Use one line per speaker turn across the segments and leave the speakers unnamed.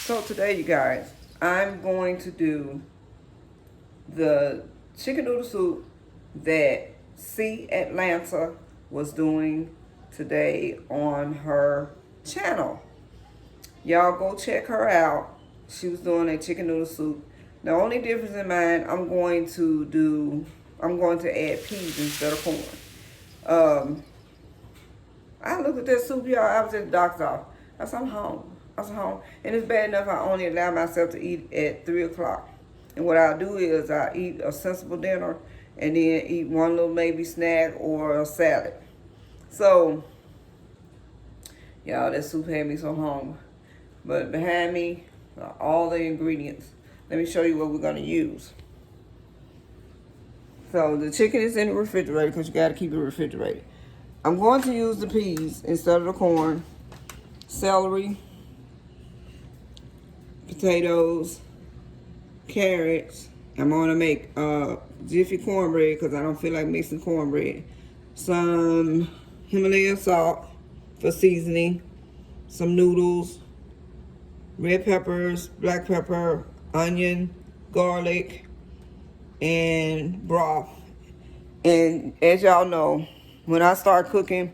So today, you guys, I'm going to do the chicken noodle soup that Catlanta was doing today on her channel. Y'all go check her out. She was doing a chicken noodle soup. The only difference in mine, I'm going to add peas instead of corn. Um, I looked at that soup, y'all. I was at the doctor's office. I said, I'm home. I was home. And it's bad enough I only allow myself to eat at 3 o'clock. And what I'll do is I eat a sensible dinner and then eat one little maybe snack or a salad. So, y'all, that soup had me so hungry. But behind me are all the ingredients. Let me show you what we're going to use. So the chicken is in the refrigerator because you got to keep it refrigerated. I'm going to use the peas instead of the corn, celery, potatoes, carrots. I'm going to make jiffy cornbread because I don't feel like mixing cornbread. Some Himalayan salt for seasoning, some noodles, red peppers, black pepper, onion, garlic, and broth. And as y'all know, when I start cooking,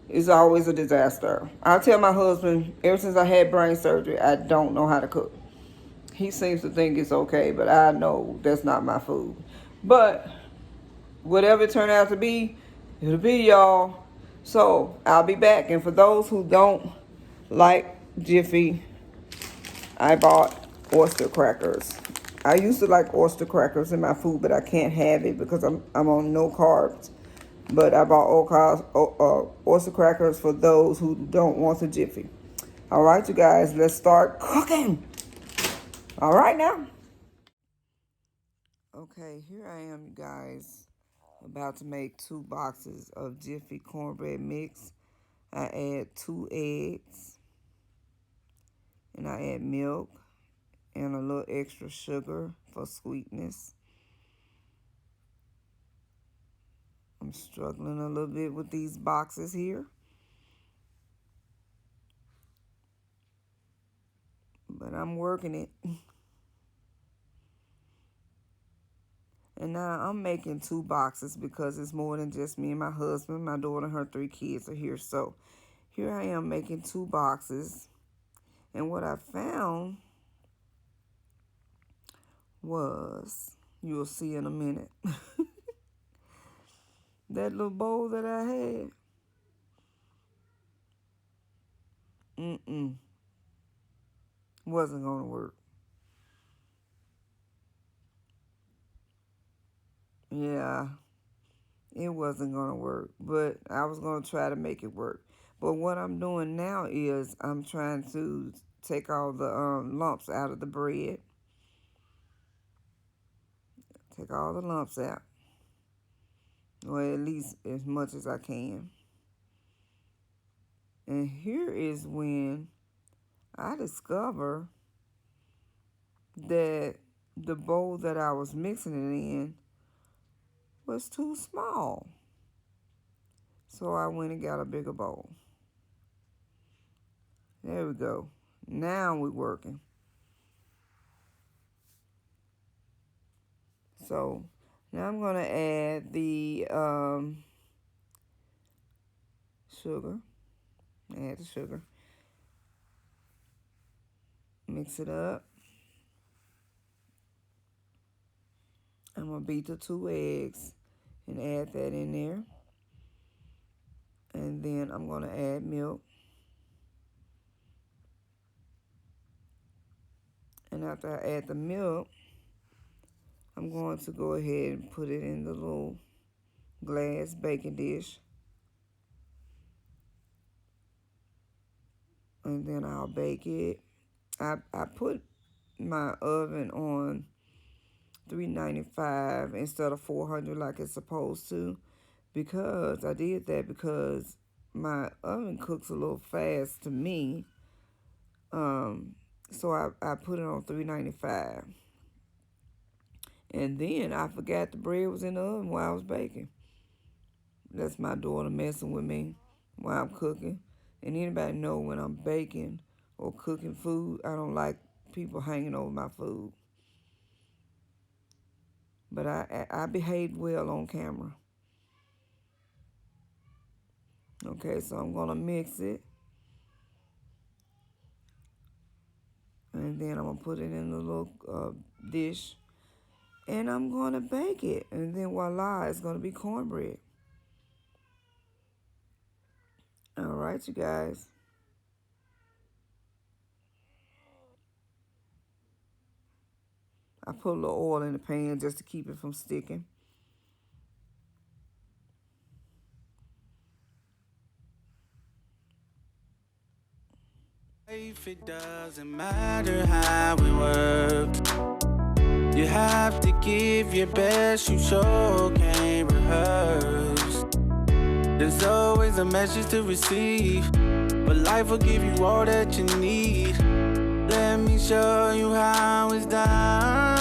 it's always a disaster. I tell my husband, ever since I had brain surgery, I don't know how to cook. He seems to think it's okay, but I know that's not my food. But whatever it turned out to be, it'll be, y'all. So I'll be back. And for those who don't like Jiffy, I bought oyster crackers. I used to like oyster crackers in my food, but I can't have it because I'm on no carbs. But I bought oyster crackers for those who don't want the Jiffy. All right, you guys, let's start cooking. All right now. Okay, here I am, you guys, about to make 2 boxes of Jiffy cornbread mix. I add 2 eggs, and I add milk and a little extra sugar for sweetness. I'm struggling a little bit with these boxes here, but I'm working it. And now I'm making 2 boxes because it's more than just me and my husband. My daughter and her 3 kids are here. So here I am making 2 boxes. And what I found was, you'll see in a minute, that little bowl that I had, wasn't going to work. Yeah, it wasn't going to work, but I was going to try to make it work. But what I'm doing now is I'm trying to take all the lumps out of the bread. Take all the lumps out. Or at least as much as I can. And here is when I discover that the bowl that I was mixing it in was too small. So I went and got a bigger bowl. There we go. Now we're working. So now I'm going to add the sugar. Add the sugar. Mix it up. I'm going to beat the 2 eggs and add that in there. And then I'm going to add milk. And after I add the milk, I'm going to go ahead and put it in the little glass baking dish. And then I'll bake it. I put my oven on 395 instead of 400 like it's supposed to, because I did that because my oven cooks a little fast to me. So I put it on 395. And then I forgot the bread was in the oven while I was baking. That's my daughter messing with me while I'm cooking. And anybody know when I'm baking or cooking food. I don't like people hanging over my food. But I behaved well on camera. Okay, so I'm going to mix it. And then I'm going to put it in a little dish. And I'm going to bake it. And then voila, it's going to be cornbread. All right, you guys. I put a little oil in the pan just to keep it from sticking.
If it doesn't matter how it works, you have to give your best, you sure can't rehearse. There's always a message to receive, but life will give you all that you need. Let me show you how it's done.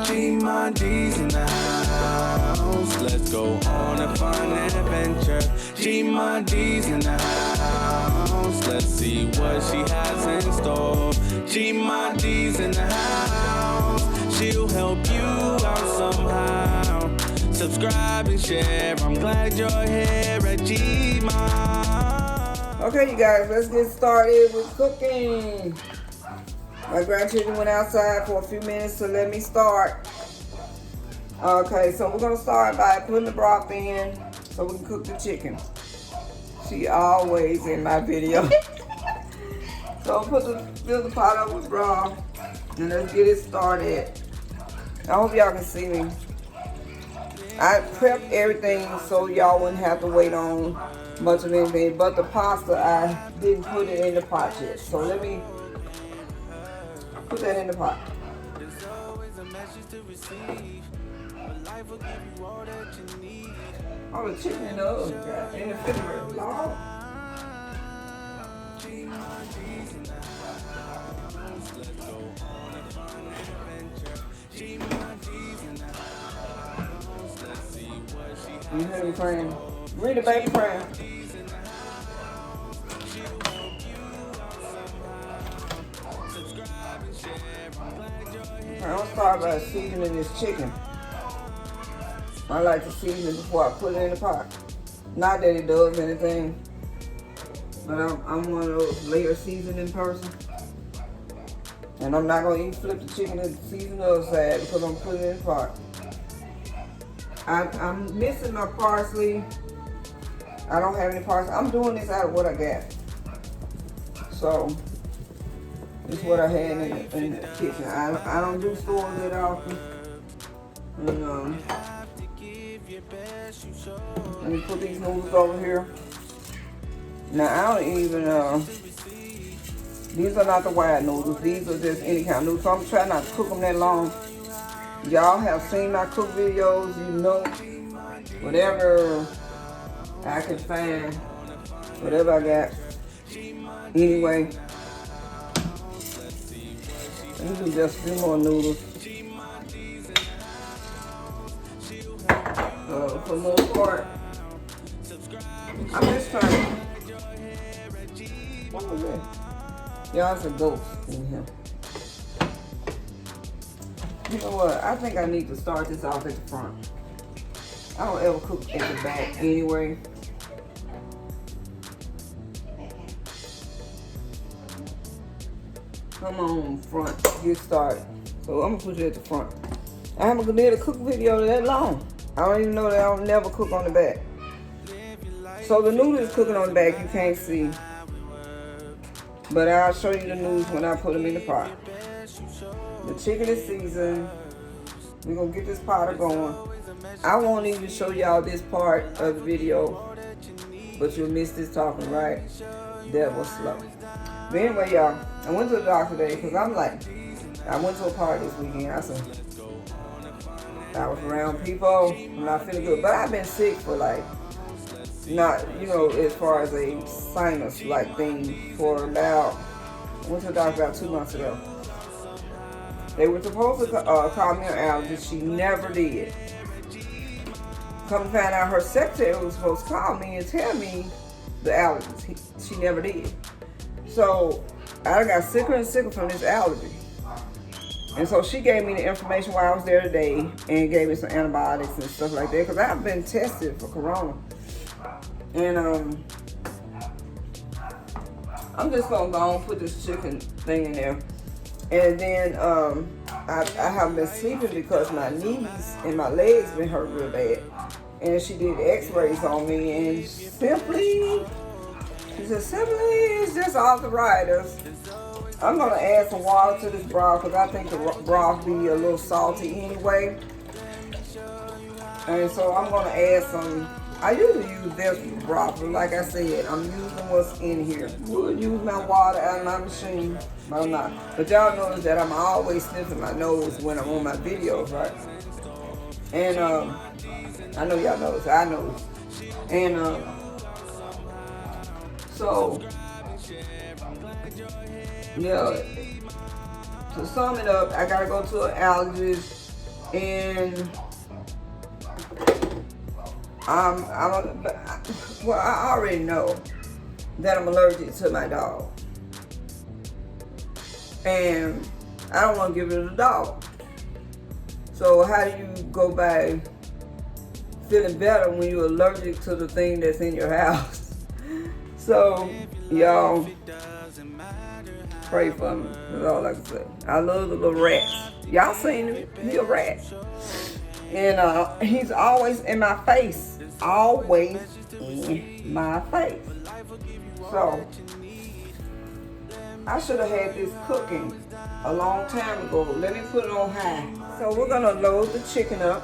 G-Money's in the house. Let's go on a fun adventure. G-Money's in the house. Let's see what she has in store. G-Money's in the house. She'll help you out somehow. Subscribe and share. I'm glad you're here at G-Mon.
Okay, you guys, let's get started with cooking. My grandchildren went outside for a few minutes to let me start. Okay, so we're going to start by putting the broth in so we can cook the chicken. She always in my video. So fill the pot up with broth and let's get it started. I hope y'all can see me. I prepped everything so y'all wouldn't have to wait on much of anything, but the pasta, I didn't put it in the pot yet. So let me put that in the pot. Oh, the chicken in the oven, guys. In the refrigerator. Lord. You hear me praying? Read the baby praying. I'm gonna start by seasoning this chicken. I like to season it before I put it in the pot. Not that it does anything, but I'm one of those layer seasoning person. And I'm not gonna even flip the chicken and season the other side because I'm putting it in the pot. I'm missing my parsley. I don't have any parsley. I'm doing this out of what I got. So, this is what I had in the kitchen. I don't do stores that often. And, let me put these noodles over here. Now, I don't even, these are not the white noodles. These are just any kind of noodles. So, I'm trying not to cook them that long. Y'all have seen my cook videos, you know, whatever I can find, whatever I got. Anyway, let me do just a few more noodles. For the most part, I'm just trying. What was that? Y'all, it's a ghost in here. You know what? I think I need to start this off at the front. I don't ever cook at the back anyway. Come on, front. Get started. So I'm gonna put you at the front. I haven't did a cook video that long. I don't even know that I'll never cook on the back. So the noodle is cooking on the back. You can't see. But I'll show you the noodles when I put them in the pot. The chicken is seasoned. We're going to get this pot going. I won't even show y'all this part of the video, but you'll miss this talking, right? That was slow. But anyway, y'all, I went to the doctor today because I went to a party this weekend. I was around people. I'm not feeling good. But I've been sick for not, as far as a sinus-like thing for about, I went to the doctor about 2 months ago. They were supposed to call me an allergist. She never did. Come to find out, her secretary was supposed to call me and tell me the allergies. She never did. So I got sicker and sicker from this allergy. And so she gave me the information while I was there today and gave me some antibiotics and stuff like that because I've been tested for corona. And I'm just gonna go and put this chicken thing in there. And then I haven't been sleeping because my knees and my legs been hurt real bad. And she did x-rays on me and she said, simply, it's just arthritis. I'm gonna add some water to this broth because I think the broth be a little salty anyway. And so I'm gonna add some, I usually use vegetable broth, but like I said, I'm using what's in here. Would use my water out of my machine, but I'm not. But y'all notice that I'm always sniffing my nose when I'm on my videos, right? And I know y'all notice, I know. And so, yeah, to sum it up, I gotta go to an allergist, and well, I already know that I'm allergic to my dog, and I don't want to give it to the dog. So how do you go by feeling better when you're allergic to the thing that's in your house? So y'all pray for me. That's all I can say. I love the little rats. Y'all seen him? He a rat. And he's always in my face. Always in my face. So I should have had this cooking a long time ago. Let me put it on high. So we're gonna load the chicken up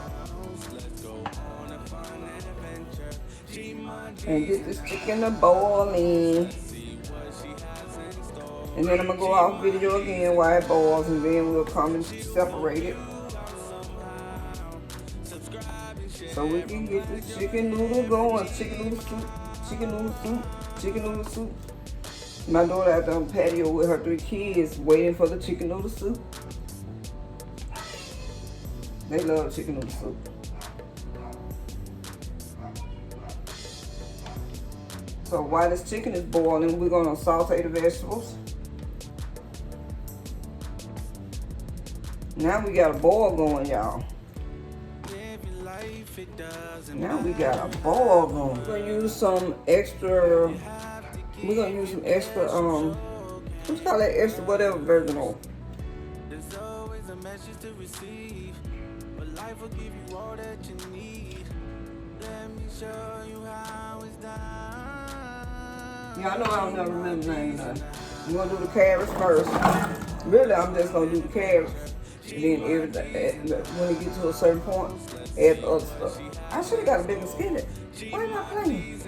and get this chicken to boiling. And then I'm gonna go off video again while it boils, and then we'll come and separate it. So we can get the chicken noodle going. Chicken noodle soup, chicken noodle soup, chicken noodle soup. My daughter out there on the patio with her 3 kids waiting for the chicken noodle soup. They love chicken noodle soup. So while this chicken is boiling, we're gonna saute the vegetables. Now we got a boil going, y'all. Now we got a boil going. We're gonna use some extra, what you call that, extra whatever virgin oil. Y'all know I don't never remember the name of that. I'm gonna do the carrots first. Really, I'm just gonna do the carrots. And then everything, when it gets to a certain point, add the other stuff. I should have got a bigger skillet. Why am I playing?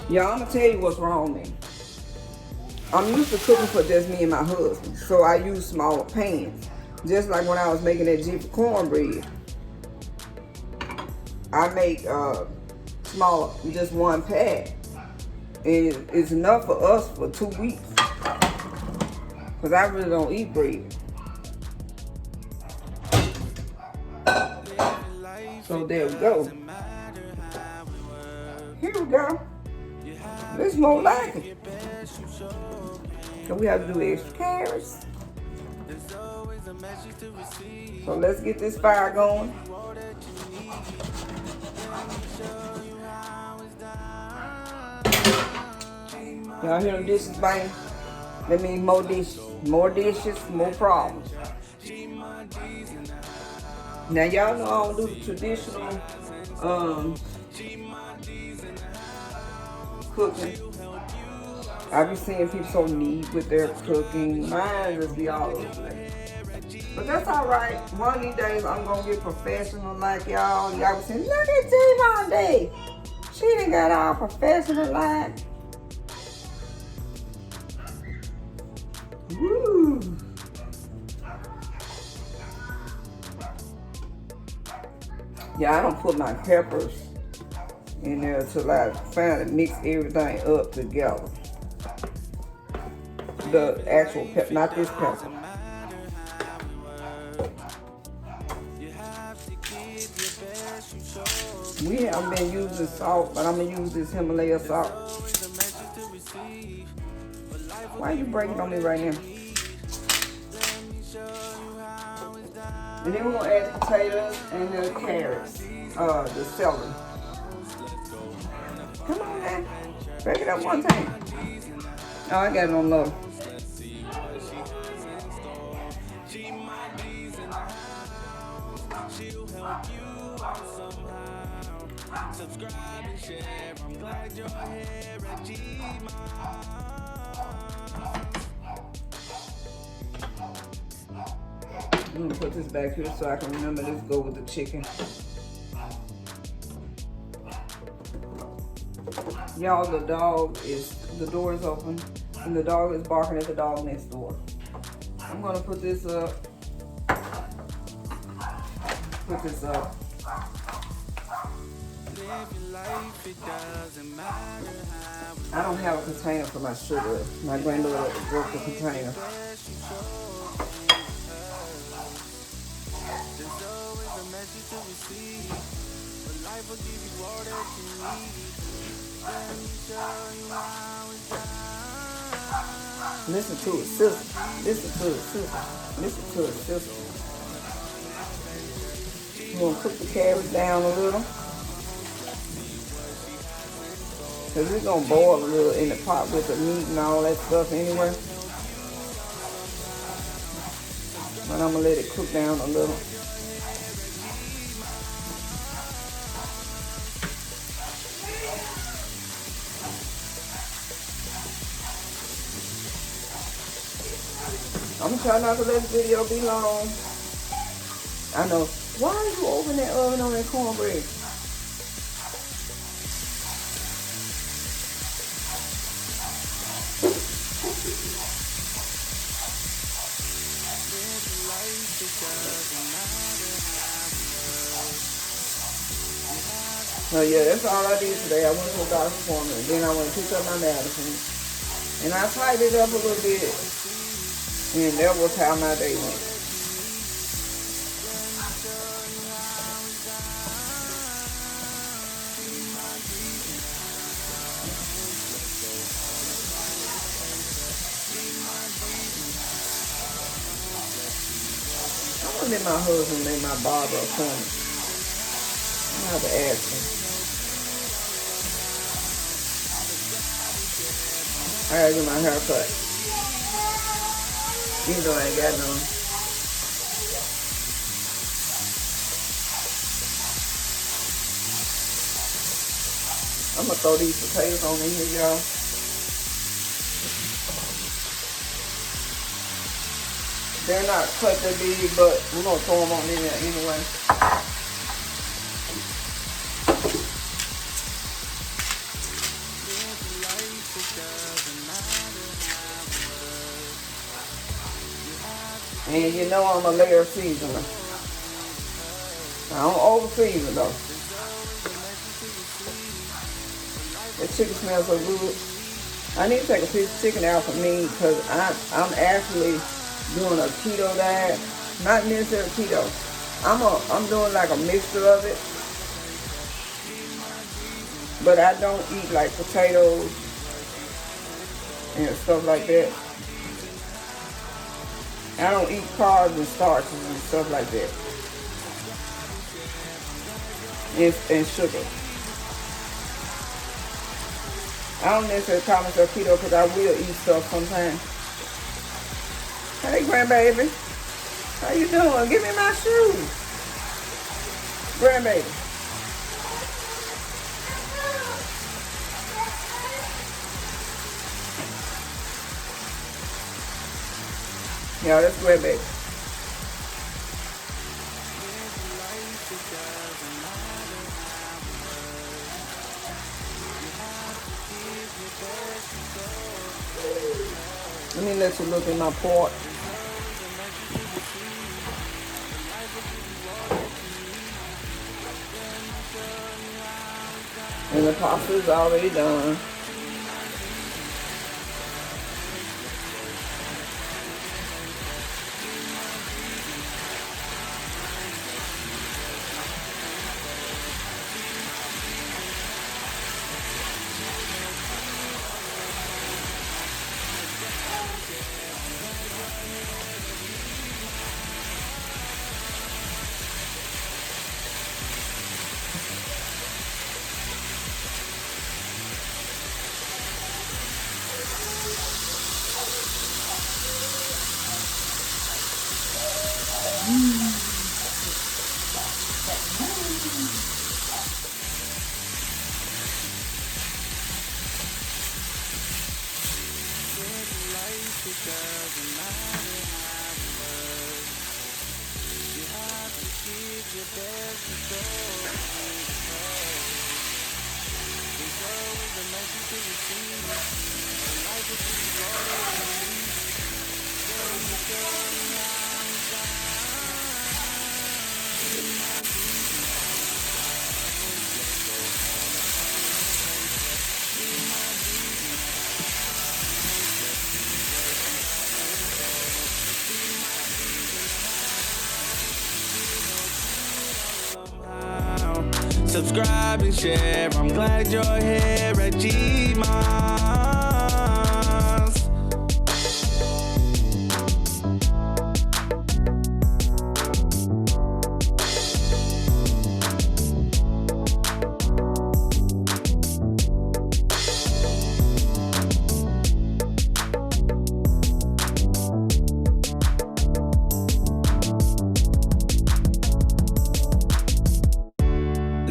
Y'all, I'm gonna tell you what's wrong with me. I'm used to cooking for just me and my husband, so I use smaller pans. Just like when I was making that Jiffy cornbread, I make smaller, just 1 pack, and it's enough for us for 2 weeks. Cause I really don't eat bread. So there we go. Here we go. This more like it. So we have to do extra carrots. So let's get this fire going. Y'all hear them dishes bang? That means more dishes. More dishes, more problems. Now y'all know I don't do the traditional cooking. I be seeing people so neat with their cooking. Mine just be all over the place. But that's alright. One of these days I'm gonna get professional like y'all. Y'all be saying, look at T-Monday. She done got all professional like. Woo. Yeah, I don't put my peppers in there till I finally mix everything up together. The actual pepper, not this pepper. We haven't been using salt, but I'm gonna use this Himalaya salt. Why are you breaking on me right now? And then we're gonna add the potatoes and the carrots, the celery. Come on now, break it up one time. Oh, I got it on low.
Subscribe and share. I'm glad you're here at Gmail.
I'm gonna put this back here so I can remember this go with the chicken. Y'all, the door is open and the dog is barking at the dog next door. I'm gonna put this up. I don't have a container for my sugar. My granddaughter broke the container. Listen to it, sister. Listen to it, sister. Listen to it, sister. We're gonna cook the carrots down a little. Because we're going to boil a little in the pot with the meat and all that stuff anyway. But I'm going to let it cook down a little. I'm going to try not to let the video be long. I know. Why are you opening that oven on that cornbread? So yeah, that's all I did today. I went to the doctor's appointment, and then I went to pick up my medicine. And I tightened it up a little bit. And that was how my day went. I'm gonna let my husband make my barber appointment. I'm gonna have to ask him. I gotta get my hair cut. Even though I ain't got none. I'm gonna throw these potatoes on in here, y'all. They're not cut that big, but we're gonna throw them on in there anyway. And you know I'm a layer seasoner. I don't over season though. The chicken smells so good. I need to take a piece of chicken out for me because I'm actually doing a keto diet. Not necessarily keto. I'm doing like a mixture of it. But I don't eat like potatoes and stuff like that. I don't eat carbs and starches and stuff like that. And sugar. I don't necessarily call myself keto because I will eat stuff sometimes. Hey, grandbaby. How you doing? Give me my shoes. Grandbaby. Yeah, that's grandbaby. Let me let you look in my pot. And the pasta is already done.
Subscribe and share. I'm glad you're here at Gmas.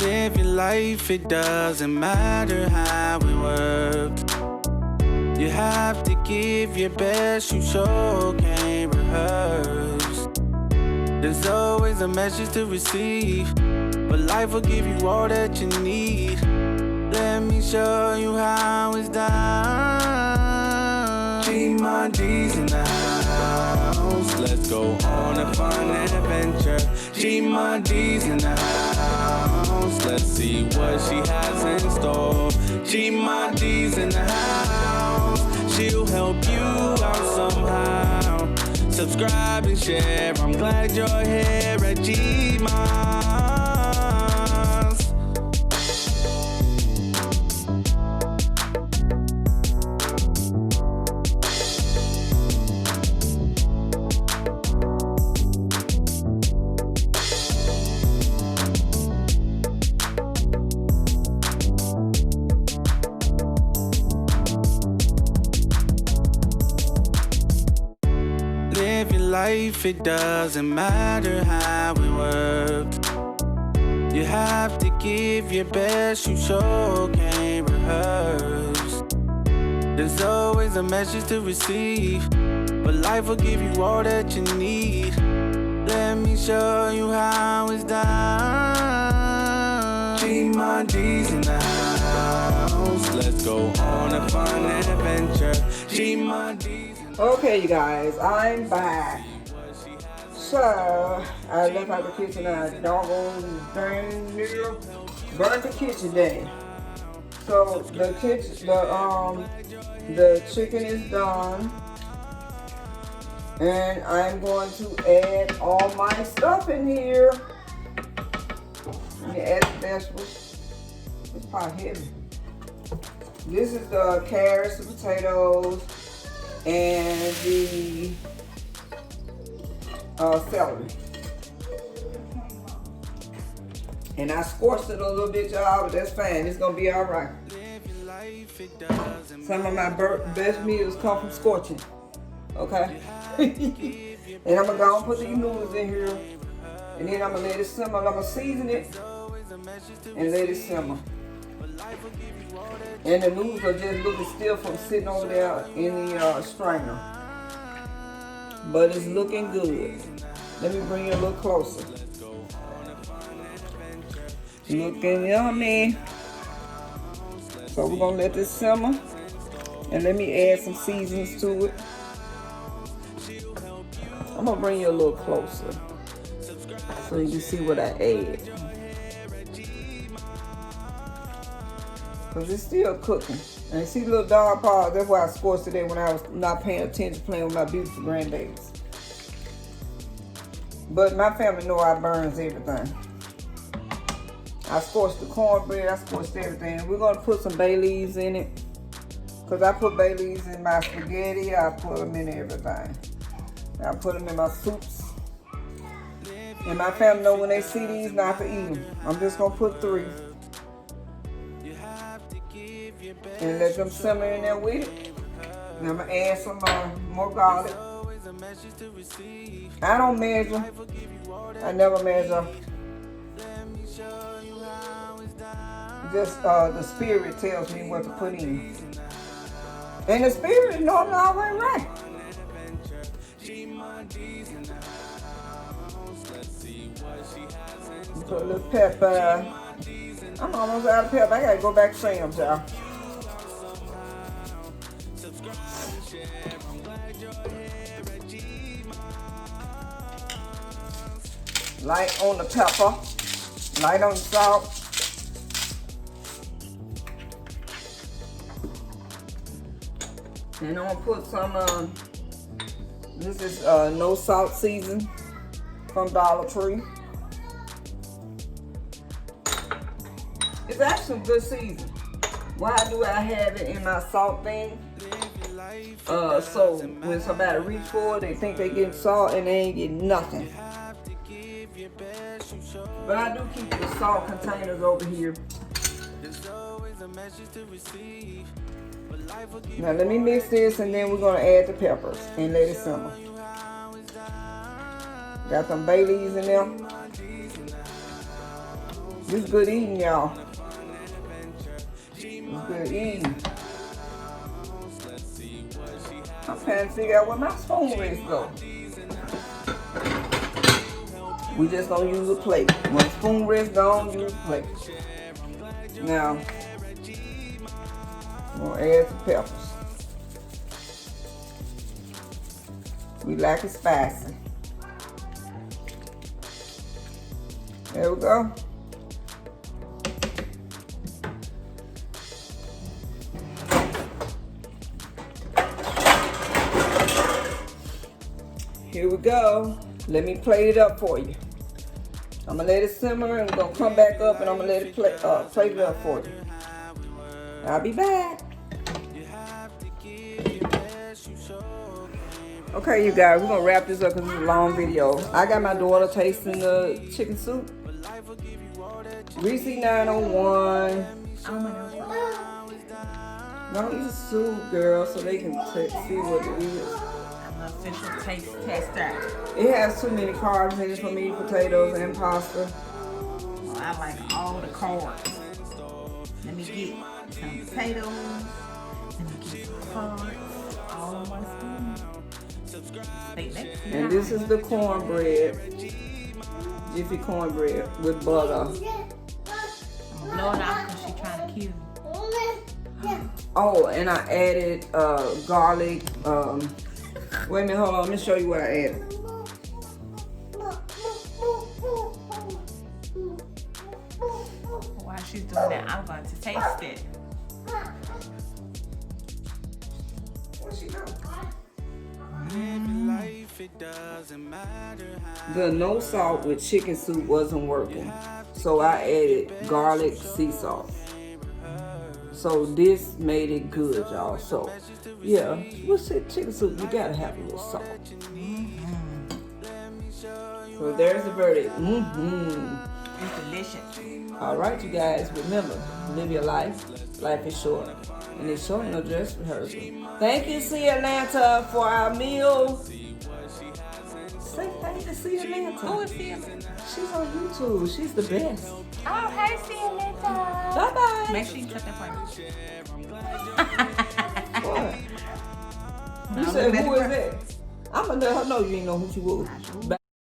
Live your life, it doesn't matter how it works. You have to give your best, you sure can't rehearse. There's always a message to receive, but life will give you all that you need. Let me show you how it's done. G-my-G's in the house. Let's go on a fun adventure. G-my-G's in the house. Let's see what she has in store. G-my-G's in the house. She'll help you out somehow. Subscribe and share. I'm glad you're here at Gmas. Live your life, it doesn't matter how it works. You have to give your best, you sure can't rehearse. There's always a message to receive, but life will give you all that you need. Let me show you how it's done. G-my-G's in the house. Let's go on a fun adventure. G-my-G's.
Okay, you guys, I'm back. So, I left out the kitchen. I doggone dang near burnt the kitchen down. So the chicken is done, and I'm going to add all my stuff in here. Let me add the vegetables. It's probably heavy. This is the carrots, the potatoes, and the celery. And I scorched it a little bit, y'all, but that's fine. It's gonna be all right. Some of my best meals come from scorching. Okay? And I'm gonna go and put these noodles in here. And then I'm gonna let it simmer. I'm gonna season it and let it simmer. And the noodles are just looking still from sitting over there in the strainer. But it's looking good. Let me bring you a little closer. Looking yummy. So we're gonna let this simmer. And let me add some seasonings to it. I'm gonna bring you a little closer so you can see what I add. Because it's still cooking. And you see the little dog paws, that's why I scorched today when I was not paying attention, playing with my beautiful grandbabies. But my family know I burns everything. I scorched the cornbread, I scorched everything. We're gonna put some bay leaves in it. Because I put bay leaves in my spaghetti, I put them in everything. I put them in my soups. And my family know when they see these not to eat them. I'm just gonna put 3. And let them simmer in there with it. And I'm gonna add some more garlic. I don't measure. I never measure. Just the spirit tells me what to put in. And the spirit is normally always right. Put a little pepper. I'm almost out of pepper. I gotta go back to Sam's, y'all. Light on the pepper. Light on the salt. And I'm gonna put some, this is no salt season from Dollar Tree. It's actually good season. Why do I have it in my salt thing? So when somebody reach for it, they think they getting salt and they ain't getting nothing. But I do keep the salt containers over here. Now let me mix this and then we're gonna add the peppers and let it simmer. Got some bay leaves in there. This is good eating, y'all. It's good eating. I'm trying to figure out where my spoon is go. We just gonna use a plate. When spoon rest gone, use a plate. Now, I'm gonna add some peppers. We like it spicy. There we go. Here we go. Let me plate it up for you. I'm gonna let it simmer and we're gonna come back up and I'm gonna let it plate it up for you. I'll be back. Okay, you guys, we're gonna wrap this up because it's a long video. I got my daughter tasting the chicken soup. Reese 901. Don't eat soup, girl, so they can see what it is.
Official taste tester.
It has too many carbs in it for me, potatoes and pasta.
Well, I like all the carbs. Let me get some potatoes. Let me get some carbs. All on one spoon.
And this is the cornbread. Jiffy cornbread with butter.
I'm gonna blow it off because she's trying to kill me.
Oh, and I added garlic. Wait a minute, hold on. Let me show you what I added.
While she's doing that, I'm going to taste it.
Where'd she go? The no salt with chicken soup wasn't working, so I added garlic sea salt. So this made it good, y'all. So yeah, what's it? Chicken soup, you gotta have a little salt. So there's the verdict.
It's delicious.
All right, you guys, remember, live your life. Life is short, and it's short no dress rehearsal. Thank you, Catlanta, for our meal. Say thank you, Catlanta.
Who is Catlanta?
She's on YouTube. She's the best.
Oh, hey, Catlanta.
Bye bye.
Make sure you cut that for me.
What? You said who is that? I'm gonna let her know you ain't know who she was. Bye.